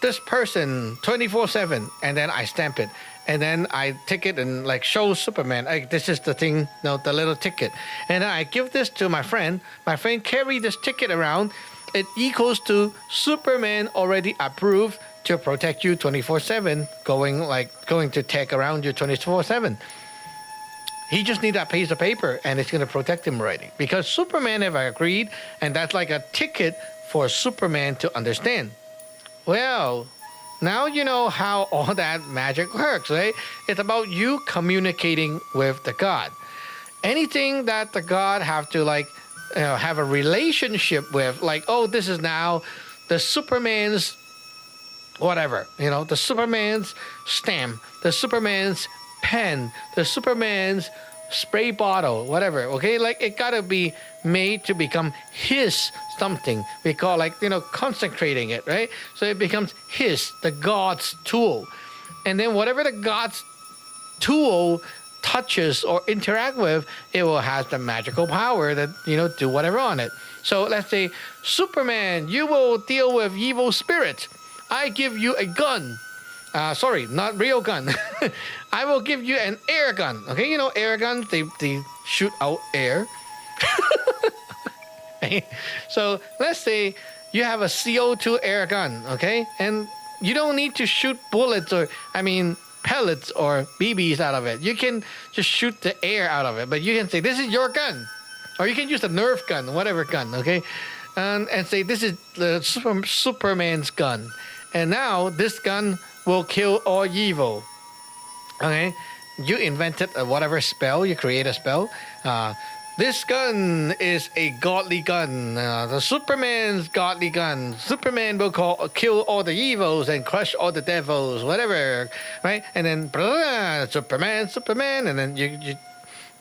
this person 24/7, and then I stamp it, and then I take it and like show Superman, like this is the thing, the little ticket, and then I give this to my friend. My friend carry this ticket around. It equals to Superman already approved to protect you 24/7, going to take around you 24/7. He just need that piece of paper, and it's going to protect him already because Superman have agreed, and that's like a ticket for Superman to understand. Well, now you know how all that magic works, right? It's about you communicating with the God. Anything that the God have to have a relationship with, like, oh, this is now the Superman's whatever, the Superman's stamp, the Superman's pen, the Superman's spray bottle, whatever, okay? Like, it gotta be made to become his something. We call consecrating it, right? So it becomes his, the God's tool. And then whatever the God's tool touches or interact with, it will have the magical power that, do whatever on it. So let's say, Superman, you will deal with evil spirits. I give you a gun. Sorry, not real gun. I will give you an air gun. Okay, air guns, they shoot out air. So let's say you have a CO2 air gun, okay? And you don't need to shoot bullets pellets or BBs out of it. You can just shoot the air out of it, but you can say, this is your gun. Or you can use a Nerf gun, whatever gun, okay? And say, this is the Superman's gun. And now this gun will kill all evil. Okay? You invented whatever spell, you create a spell. This gun is a godly gun. The Superman's godly gun. Superman will kill all the evils and crush all the devils, whatever, right? And then Superman, and then you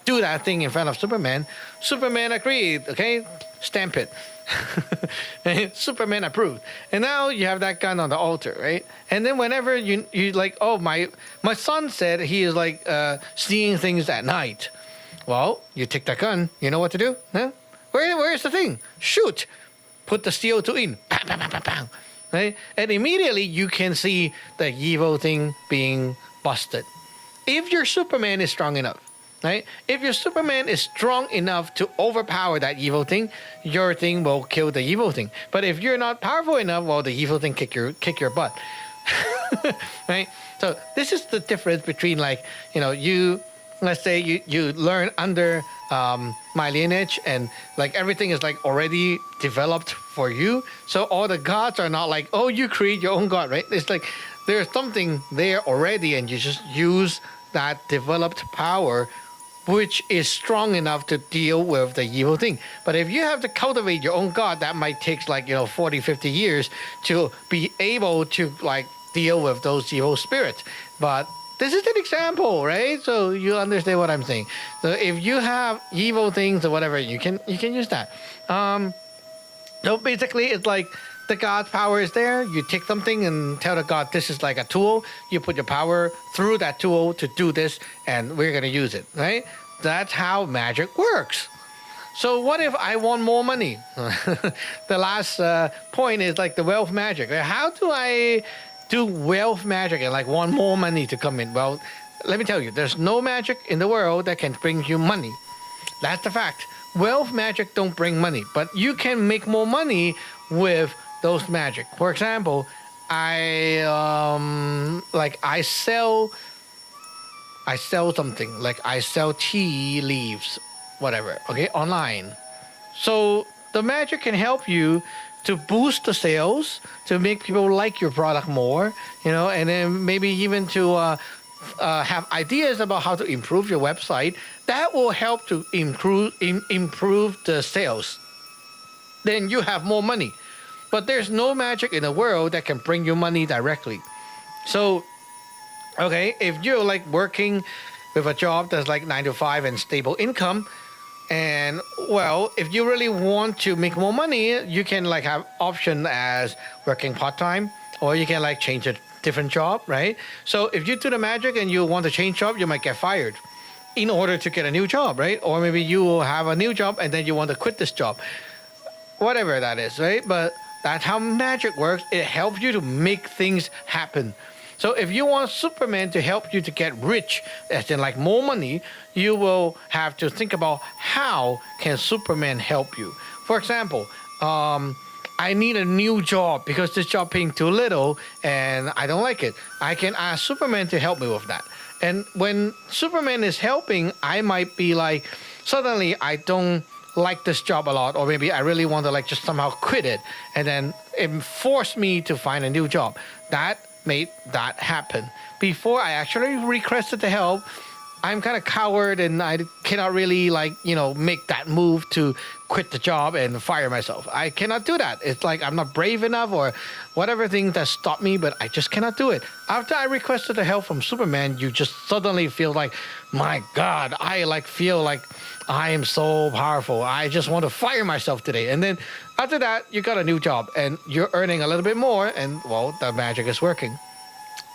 do that thing in front of Superman. Superman agreed, okay? Stamp it. Superman approved. And now you have that gun on the altar, right? And then whenever you like, oh, my son said he is seeing things at night. Well, you take that gun. You know what to do? Huh? Where's the thing? Shoot. Put the CO2 in. Bang, bang, bang, bang, bang. Right? And immediately you can see the evil thing being busted. If your Superman is strong enough. right? If your Superman is strong enough to overpower that evil thing, your thing will kill the evil thing. But if you're not powerful enough, well, the evil thing kick your butt, right? So this is the difference between like, you, let's say you learn under my lineage, and like everything is like already developed for you. So all the gods are not like, oh, you create your own god, right? It's like there's something there already, and you just use that developed power, which is strong enough to deal with the evil thing. But if you have to cultivate your own god, that might take like 40, 50 years to be able to like deal with those evil spirits. But this is an example, right? So you understand what I'm saying. So if you have evil things or whatever, you can use that. So basically, it's like the God's power is there. You take something and tell the God, this is like a tool. You put your power through that tool to do this, and we're going to use it, right? That's how magic works. So what if I want more money? The last point is like the wealth magic. How do I do wealth magic and like want more money to come in? Well, let me tell you, there's no magic in the world that can bring you money. That's the fact. Wealth magic don't bring money, but you can make more money with those magic. For example, I sell something, like I sell tea leaves, whatever, okay, online. So the magic can help you to boost the sales, to make people like your product more, and then maybe even to have ideas about how to improve your website. That will help to improve the sales. Then you have more money. But there's no magic in the world that can bring you money directly. So, okay, if you're like working with a job that's like 9 to 5 and stable income, and well, if you really want to make more money, you can like have option as working part-time, or you can like change a different job, right? So if you do the magic and you want to change job, you might get fired in order to get a new job, right? Or maybe you will have a new job and then you want to quit this job. Whatever that is, right? But that's how magic works. It helps you to make things happen. So if you want Superman to help you to get rich, as in like more money, you will have to think about how can Superman help you. For example, I need a new job because this job paying too little and I don't like it. I can ask Superman to help me with that. And when Superman is helping, I might be like, suddenly I don't like this job a lot, or maybe I really want to like just somehow quit it, and then it forced me to find a new job. That made that happen. Before I actually requested the help, I'm kind of coward and I cannot really make that move to quit the job and fire myself. I cannot do that. It's like I'm not brave enough or whatever thing that stopped me, but I just cannot do it. After I requested the help from Superman, you just suddenly feel like, my God, I feel like I am so powerful. I just want to fire myself today. And then after that, you got a new job and you're earning a little bit more, and well, the magic is working.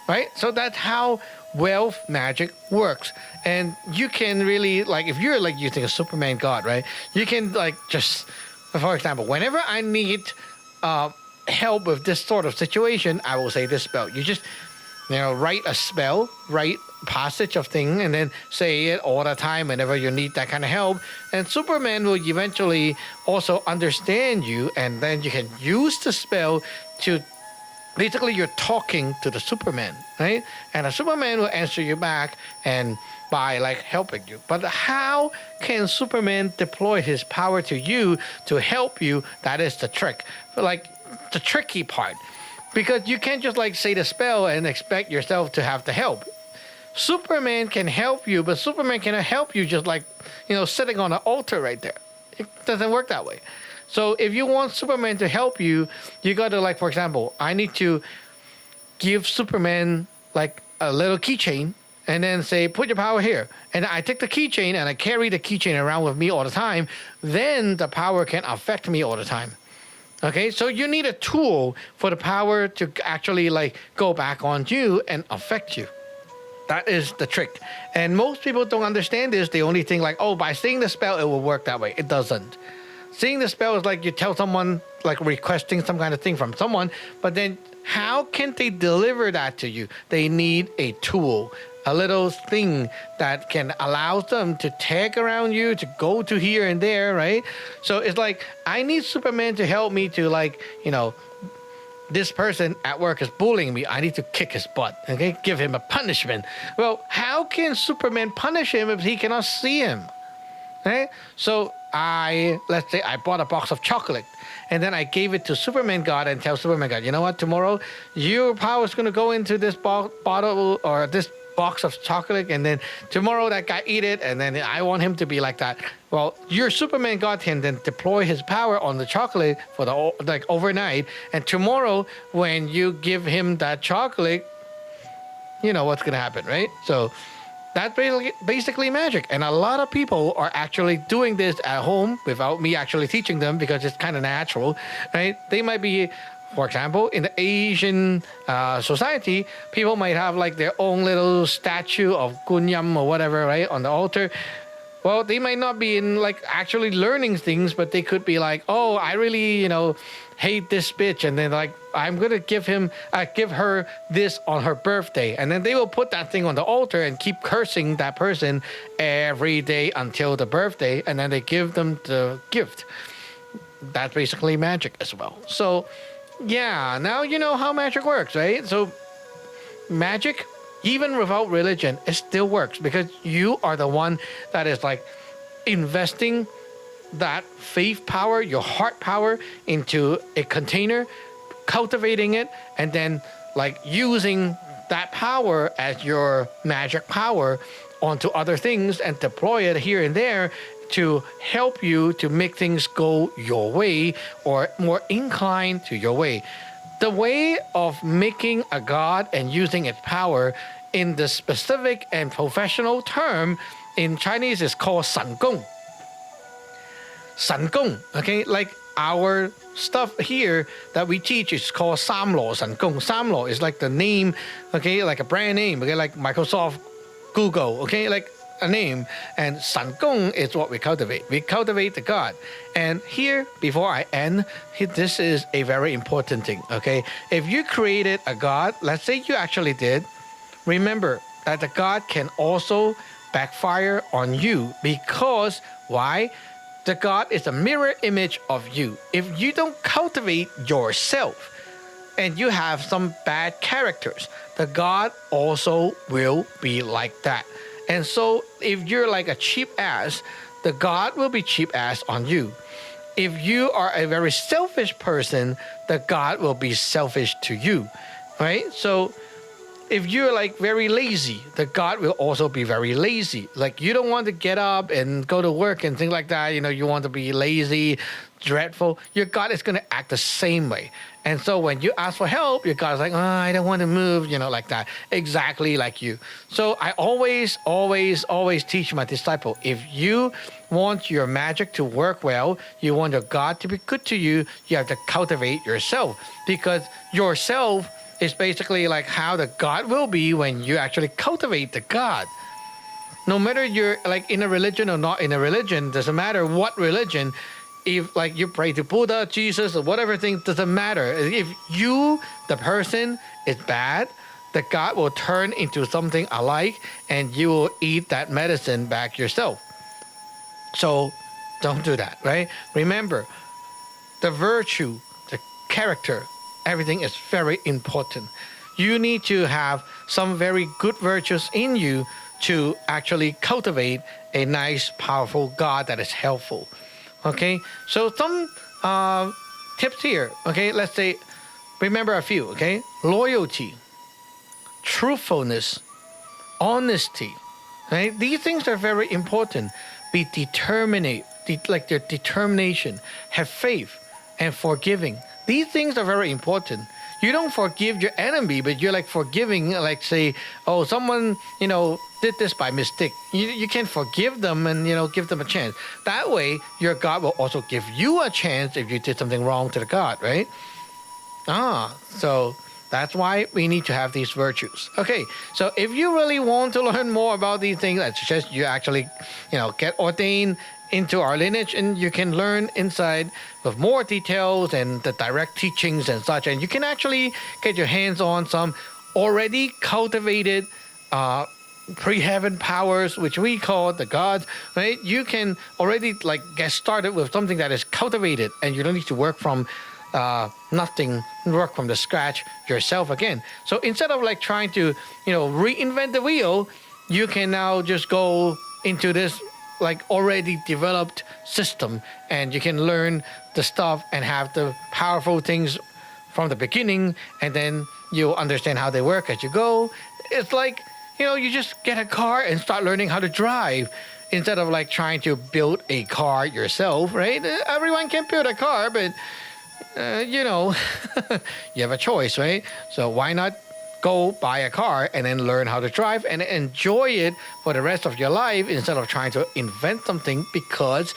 Right? So that's how wealth magic works. And you can really, if you're using a Superman god, right? You can just, for example, whenever I need help with this sort of situation, I will say this spell. You just, write a spell, write passage of thing, and then say it all the time whenever you need that kind of help. And Superman will eventually also understand you, and then you can use the spell to, basically you're talking to the Superman, right? And the Superman will answer you back and by helping you. But how can Superman deploy his power to you to help you? That is the trick. The tricky part. Because you can't just say the spell and expect yourself to have the help. Superman can help you, but Superman cannot help you just sitting on an altar right there. It doesn't work that way. So if you want Superman to help you, you got to for example, I need to give Superman a little keychain and then say, put your power here. And I take the keychain and I carry the keychain around with me all the time. Then the power can affect me all the time. Okay, so you need a tool for the power to actually go back on you and affect you. That is the trick. And most people don't understand this. They only think by saying the spell, it will work that way. It doesn't. Saying the spell is you tell someone, requesting some kind of thing from someone, but then how can they deliver that to you? They need a tool. a little thing that can allow them to tag around you, to go to here and there, right? So it's like, I need Superman to help me to, like, this person at work is bullying me. I need to kick his butt, okay? Give him a punishment. Well, how can Superman punish him if he cannot see him? Okay? So let's say I bought a box of chocolate, and then I gave it to Superman God and tell Superman God, you know what, tomorrow your power is going to go into this bottle or this box of chocolate, and then tomorrow that guy eat it, and then I want him to be like that. Well, your Superman God can then deploy his power on the chocolate for like overnight, and tomorrow when you give him that chocolate, you know what's going to happen, right? So that's basically magic. And a lot of people are actually doing this at home without me actually teaching them, because it's kind of natural, right? They might be, for example, in the Asian society, people might have like their own little statue of Gunyam or whatever, right, on the altar. Well, they might not be in like actually learning things, but they could be like, oh, I really, hate this bitch, and then like I'm gonna give her this on her birthday, and then they will put that thing on the altar and keep cursing that person every day until the birthday, and then they give them the gift. That's basically magic as well. So yeah, now you know how magic works, right? So magic, even without religion, it still works, because you are the one that is like investing that faith power, your heart power, into a container, cultivating it, and then like using that power as your magic power onto other things and deploy it here and there to help you to make things go your way or more inclined to your way. The way of making a god and using its power in the specific and professional term in Chinese is called 神功. 神功, okay? Like our stuff here that we teach is called 三羅神功. 三羅 is like the name, okay? Like a brand name, okay? Like Microsoft, Google, okay? Like a name. And 神功 is what we cultivate. We cultivate the God. And here, before I end, this is a very important thing, okay? If you created a God, let's say you actually did, remember that the God can also backfire on you, because why? The God is a mirror image of you. If you don't cultivate yourself and you have some bad characters, the God also will be like that. And so if you're like a cheap ass, the God will be cheap ass on you. If you are a very selfish person, the God will be selfish to you, right? So if you're like very lazy, the God will also be very lazy. Like you don't want to get up and go to work and things like that. You want to be lazy, dreadful. Your God is going to act the same way. And so when you ask for help, your God's like, oh, I don't want to move, like that. Exactly like you. So I always teach my disciple, if you want your magic to work well, you want your God to be good to you, you have to cultivate yourself, because yourself is basically like how the God will be when you actually cultivate the God. No matter you're like in a religion or not in a religion, doesn't matter what religion, if like you pray to Buddha, Jesus, or whatever thing, doesn't matter. If you, the person, is bad, the God will turn into something alike, and you will eat that medicine back yourself. So don't do that, right? Remember, the virtue, the character, everything is very important. You need to have some very good virtues in you to actually cultivate a nice, powerful God that is helpful. Okay, so some tips here. Okay, let's say, remember a few. Okay, loyalty, truthfulness, honesty. Right, these things are very important. Be determined, like their determination. Have faith and forgiving. These things are very important. You don't forgive your enemy, but you're like forgiving, like say, oh, someone, did this by mistake. You can forgive them and, give them a chance. That way, your God will also give you a chance if you did something wrong to the God, right? So that's why we need to have these virtues. Okay, so if you really want to learn more about these things, I suggest you actually, get ordained into our lineage, and you can learn inside with more details and the direct teachings and such, and you can actually get your hands on some already cultivated pre-heaven powers, which we call the gods, right? You can already like get started with something that is cultivated, and you don't need to work from nothing, work from the scratch yourself again. So instead of like trying to, reinvent the wheel, you can now just go into this like already developed system, and you can learn the stuff and have the powerful things from the beginning, and then you'll understand how they work as you go. It's like, you just get a car and start learning how to drive instead of like trying to build a car yourself, right? Everyone can build a car, but you have a choice, right? So why not go buy a car and then learn how to drive and enjoy it for the rest of your life instead of trying to invent something, because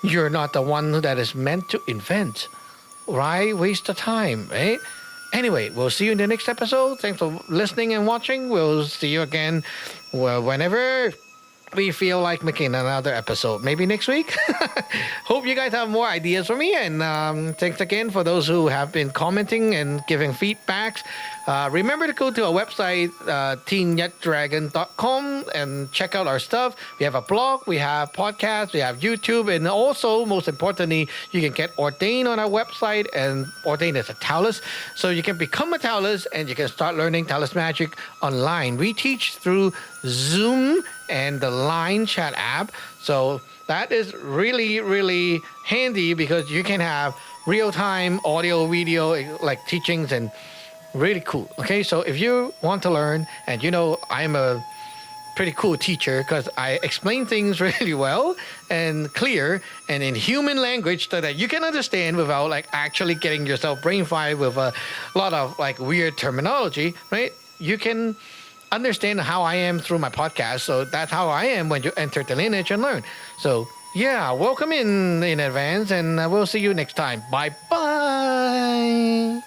you're not the one that is meant to invent. Why waste the time, right? Anyway, we'll see you in the next episode. Thanks for listening and watching. We'll see you again whenever we feel like making another episode. Maybe next week. Hope you guys have more ideas for me. And thanks again for those who have been commenting and giving feedbacks. Remember to go to our website, teenyetdragon.com, and check out our stuff. We have a blog, we have podcasts, we have YouTube, and also, most importantly, you can get ordained on our website, and ordained as a Taoist. So you can become a Taoist and you can start learning Taoist magic online. We teach through Zoom and the Line chat app. So that is really, really handy because you can have real-time audio, video, like teachings, and really cool. Okay, so if you want to learn, and I'm a pretty cool teacher because I explain things really well and clear and in human language so that you can understand without like actually getting yourself brain fried with a lot of like weird terminology, right? You can understand how I am through my podcast. So that's how I am when you enter the Lineage and learn. So yeah, welcome in advance, and we'll see you next time. Bye bye.